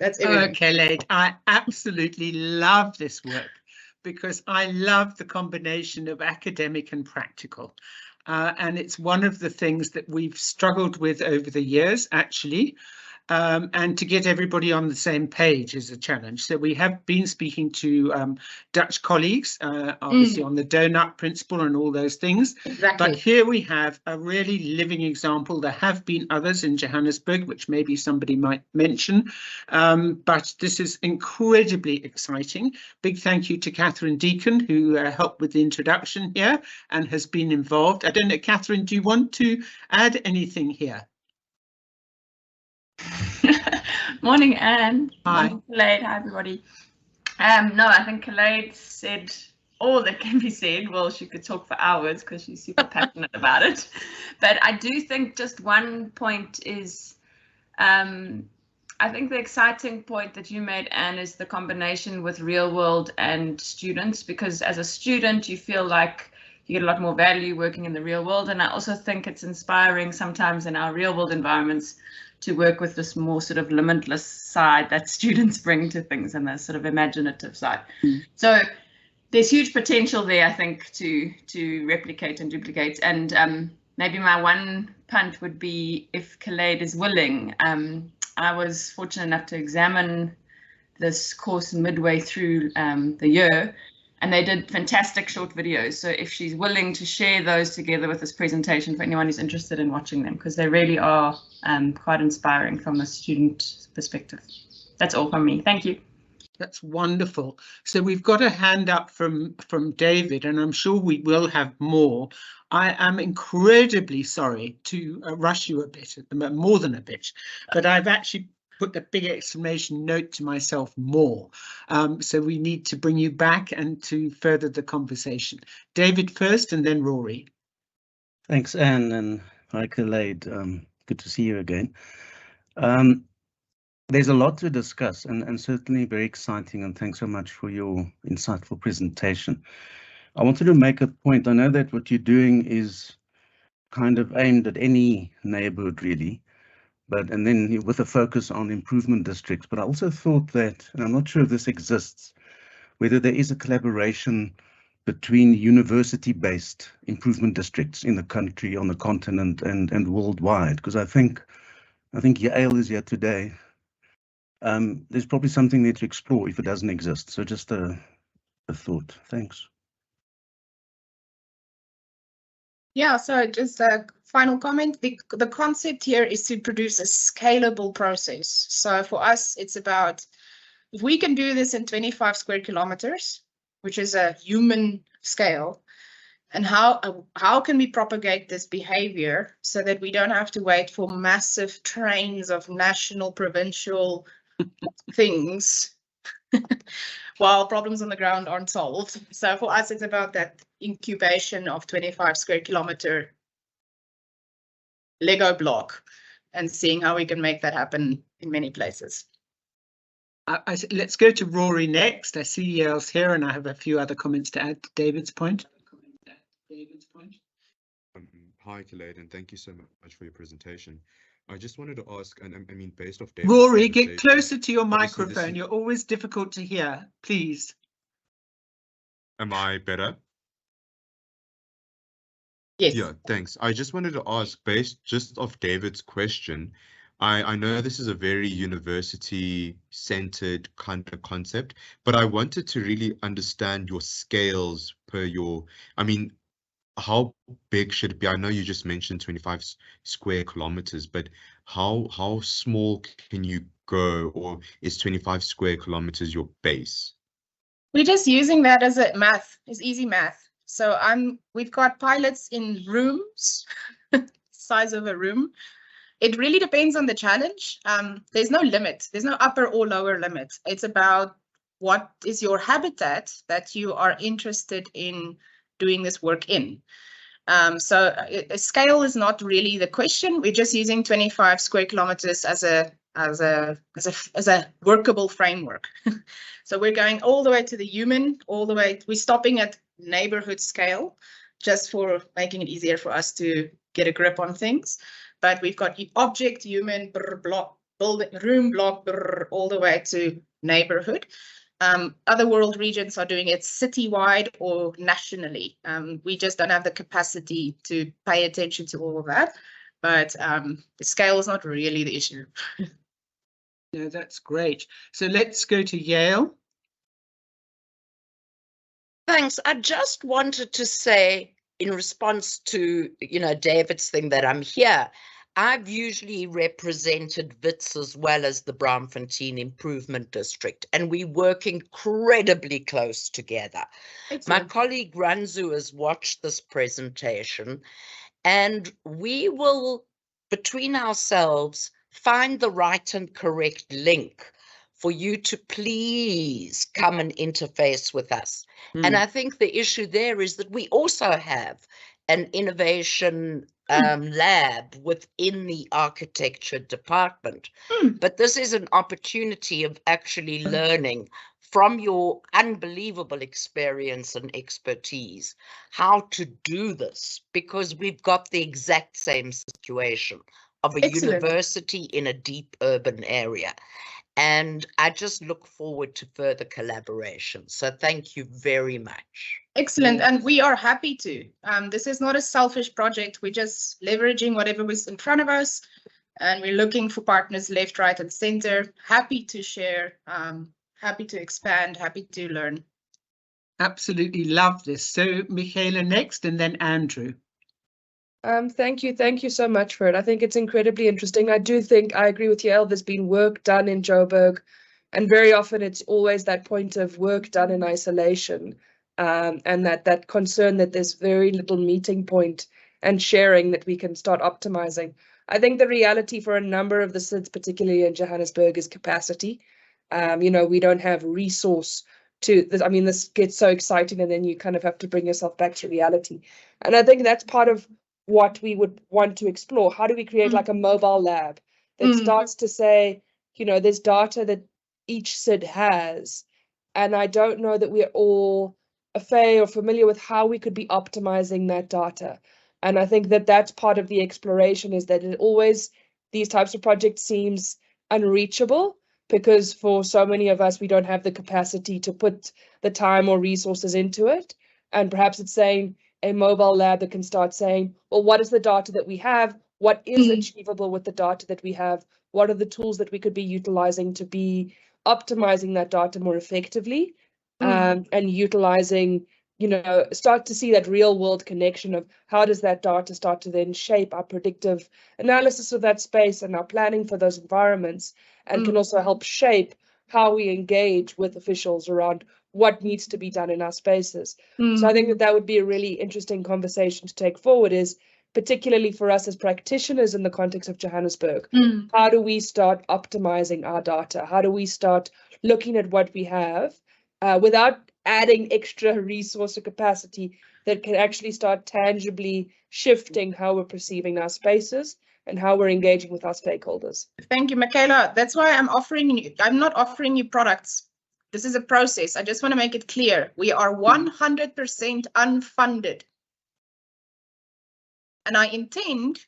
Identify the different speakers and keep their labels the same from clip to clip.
Speaker 1: That's everything.
Speaker 2: Okay, Calayde, I absolutely love this work because I love the combination of academic and practical. And it's one of the things that we've struggled with over the years, actually. And to get everybody on the same page is a challenge. So we have been speaking to Dutch colleagues, obviously on the donut principle and all those things.
Speaker 1: Exactly.
Speaker 2: But here we have a really living example. There have been others in Johannesburg, which maybe somebody might mention. But this is incredibly exciting. Big thank you to Catherine Deacon, who helped with the introduction here and has been involved. I don't know, Catherine, do you want to add anything here?
Speaker 3: Morning, Anne.
Speaker 2: Hi.
Speaker 3: Morning, Calayde. Hi, everybody. No, I think Calayde said all that can be said. Well, she could talk for hours because she's super passionate about it. But I do think just one point is, I think the exciting point that you made, Anne, is the combination with real world and students, because as a student, you feel like you get a lot more value working in the real world. And I also think it's inspiring sometimes in our real world environments to work with this more sort of limitless side that students bring to things and the sort of imaginative side. So there's huge potential there, I think, to replicate and duplicate. And maybe my one punt would be, if Calayde is willing. I was fortunate enough to examine this course midway through the year, and they did fantastic short videos. So if she's willing to share those together with this presentation for anyone who's interested in watching them, because they really are quite inspiring from a student perspective. That's all from me. Thank you.
Speaker 2: That's wonderful. So we've got a hand up from David, and I'm sure we will have more. I am incredibly sorry to rush you a bit, more than a bit, but I've actually put a big exclamation note to myself, more. So we need to bring you back and to further the conversation. David first and then Rory.
Speaker 4: Thanks, Anne, and hi, Calayde. Good to see you again. There's a lot to discuss and certainly very exciting, and thanks so much for your insightful presentation. I wanted to make a point. I know that what you're doing is kind of aimed at any neighborhood really, and then with a focus on improvement districts. But I also thought that, and I'm not sure if this exists, whether there is a collaboration between university-based improvement districts in the country, on the continent, and worldwide, because I think Yale is here today. There's probably something there to explore if it doesn't exist. So just a thought. Thanks.
Speaker 1: Yeah, so just a final comment. The concept here is to produce a scalable process. So for us, it's about, if we can do this in 25 square kilometers, which is a human scale, and how can we propagate this behavior so that we don't have to wait for massive trains of national, provincial things while problems on the ground aren't solved. So for us, it's about that incubation of 25 square kilometer Lego block and seeing how we can make that happen in many places.
Speaker 2: Let's go to Rory next. I see Yale's here, and I have a few other comments to add to David's point.
Speaker 5: Hi, Calayde, and thank you so much for your presentation. I just wanted to ask, and I mean, based off David's
Speaker 2: Rory, get closer to your microphone. You're always difficult to hear, please.
Speaker 5: Am I better?
Speaker 1: Yes.
Speaker 5: Yeah, thanks. I just wanted to ask, based just off David's question, I know this is a very university-centered kind of concept, but I wanted to really understand your scales per your, I mean, how big should it be? I know you just mentioned 25 square kilometers, but how small can you go, or is 25 square kilometers your base?
Speaker 1: We're just using that as a math, it's easy math. So we've got pilots in rooms, size of a room. It really depends on the challenge. There's no limit. There's no upper or lower limit. It's about what is your habitat that you are interested in doing this work in. So a scale is not really the question. We're just using 25 square kilometers as a workable framework. So we're going all the way to the human, all the way. We're stopping at neighborhood scale, just for making it easier for us to get a grip on things. But we've got object, human, block, building room block all the way to neighborhood. Other world regions are doing it citywide or nationally. We just don't have the capacity to pay attention to all of that, but the scale is not really the issue.
Speaker 2: No, that's great. So let's go to Yale.
Speaker 6: Thanks. I just wanted to say, in response to, David's thing, that I'm here. I've usually represented WITS as well as the Braamfontein Improvement District, and we work incredibly close together.
Speaker 1: Excellent.
Speaker 6: My colleague Ranzu has watched this presentation, and we will, between ourselves, find the right and correct link for you to please come and interface with us. And I think the issue there is that we also have an innovation lab within the architecture department. But this is an opportunity of actually learning from your unbelievable experience and expertise how to do this, because we've got the exact same situation of a
Speaker 1: Excellent.
Speaker 6: university in a deep urban area. And I just look forward to further collaboration. So thank you very much.
Speaker 1: Excellent, and we are happy to. This is not a selfish project. We're just leveraging whatever was in front of us, and we're looking for partners left, right, and center. Happy to share, happy to expand, happy to learn.
Speaker 2: Absolutely love this. So Michaela next, and then Andrew.
Speaker 7: Thank you so much for it. I think it's incredibly interesting. I agree with Yael, there's been work done in Joburg, and very often it's always that point of work done in isolation, and that concern that there's very little meeting point and sharing that we can start optimizing. I think the reality for a number of the CIDs, particularly in Johannesburg, is capacity. We don't have resource to this. I mean, this gets so exciting, and then you kind of have to bring yourself back to reality. And I think that's part of what we would want to explore. How do we create like a mobile lab that starts to say, there's data that each CID has, and I don't know that we're all or familiar with how we could be optimizing that data. And I think that that's part of the exploration, is that these types of projects seems unreachable, because for so many of us, we don't have the capacity to put the time or resources into it. And perhaps it's saying, a mobile lab that can start saying, well, what is the data that we have? What is achievable with the data that we have? What are the tools that we could be utilizing to be optimizing that data more effectively? And utilizing, start to see that real world connection of how does that data start to then shape our predictive analysis of that space and our planning for those environments, and can also help shape how we engage with officials around what needs to be done in our spaces. So I think that would be a really interesting conversation to take forward, is particularly for us as practitioners in the context of Johannesburg. How do we start optimizing our data? How do we start looking at what we have without adding extra resource or capacity that can actually start tangibly shifting how we're perceiving our spaces and how we're engaging with our stakeholders?
Speaker 1: Thank you, Michaela. That's why I'm not offering you products. This is a process. I just want to make it clear. We are 100% unfunded. And I intend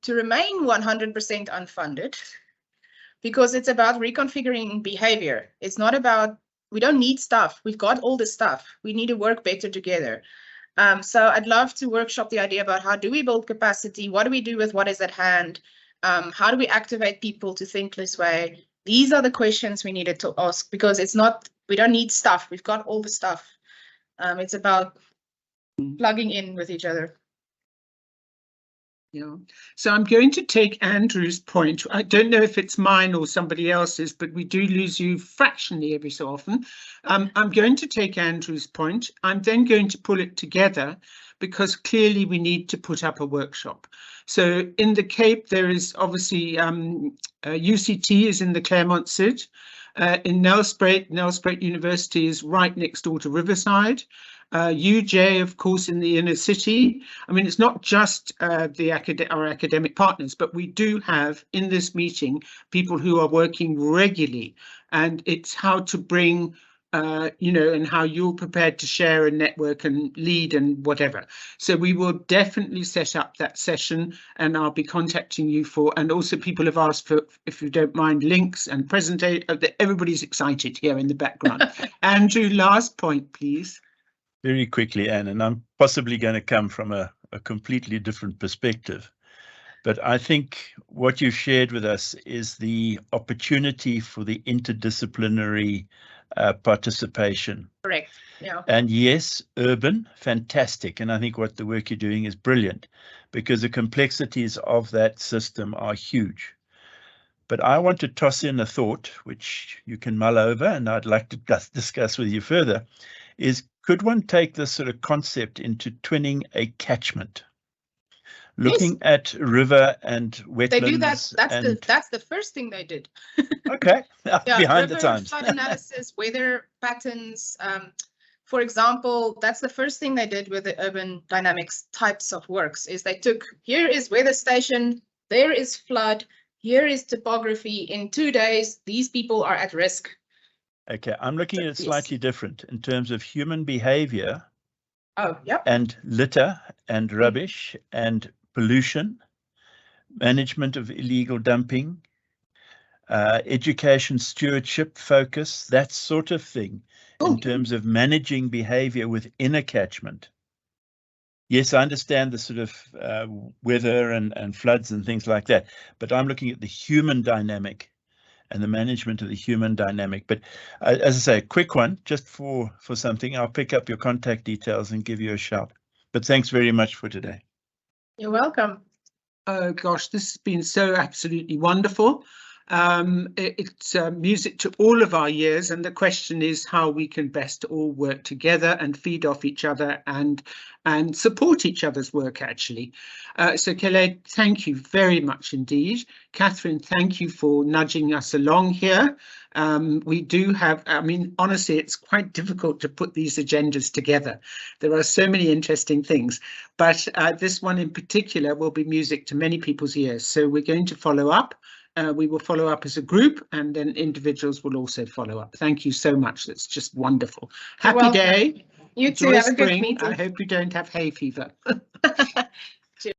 Speaker 1: to remain 100% unfunded, because it's about reconfiguring behavior. It's not about, we don't need stuff. We've got all the stuff. We need to work better together. So I'd love to workshop the idea about how do we build capacity? What do we do with what is at hand? How do we activate people to think this way? These are the questions we needed to ask, because it's not, we don't need stuff. We've got all the stuff. It's about plugging in with each other.
Speaker 2: Yeah, so I'm going to take Andrew's point. I don't know if it's mine or somebody else's, but we do lose you fractionally every so often. I'm going to take Andrew's point. I'm then going to pull it together, because clearly we need to put up a workshop. So in the Cape, there is obviously UCT is in the Claremont CID. In Nelspruit University is right next door to Riverside. UJ, of course, in the inner city. I mean, it's not just our academic partners, but we do have in this meeting people who are working regularly, and it's how to bring you know, and how you're prepared to share and network and lead and whatever. So we will definitely set up that session, and I'll be contacting you for, and also people have asked for, if you don't mind, links and presentation. Everybody's excited here in the background. Andrew, last point, please.
Speaker 8: Very quickly, Anne, and I'm possibly going to come from a completely different perspective. But I think what you've shared with us is the opportunity for the interdisciplinary participation.
Speaker 1: Correct. Yeah.
Speaker 8: And yes, urban, fantastic. And I think what the work you're doing is brilliant, because the complexities of that system are huge. But I want to toss in a thought, which you can mull over, and I'd like to discuss with you further, is could one take this sort of concept into twinning a catchment? Looking at river and wetlands.
Speaker 1: They do that. That's the first thing they did.
Speaker 8: Okay,
Speaker 1: Yeah,
Speaker 8: behind the
Speaker 1: river
Speaker 8: times.
Speaker 1: flood analysis, weather patterns. For example, that's the first thing they did with the urban dynamics types of works, is they took, here is weather station, there is flood, here is topography. In 2 days, these people are at risk.
Speaker 8: Okay, I'm looking at it
Speaker 1: Yes.
Speaker 8: slightly different in terms of human behavior.
Speaker 1: Oh, yep.
Speaker 8: And litter and rubbish and pollution, management of illegal dumping, education, stewardship, focus, that sort of thing, in terms of managing behavior within a catchment. Yes, I understand the sort of weather and floods and things like that, but I'm looking at the human dynamic and the management of the human dynamic. But as I say, a quick one, just for something, I'll pick up your contact details and give you a shout. But thanks very much for today.
Speaker 1: You're welcome.
Speaker 2: Oh gosh, this has been so absolutely wonderful. It's music to all of our ears, and the question is how we can best all work together and feed off each other and support each other's work, actually. So Calayde, thank you very much indeed. Catherine, thank you for nudging us along here. We do have, I mean, honestly, it's quite difficult to put these agendas together. There are so many interesting things, but this one in particular will be music to many people's ears. So we're going to follow up. We will follow up as a group, and then individuals will also follow up. Thank you so much. That's just wonderful. Happy day.
Speaker 1: You too.
Speaker 2: Enjoy
Speaker 1: Have a good
Speaker 2: spring.
Speaker 1: meeting.
Speaker 2: I hope you don't have hay fever.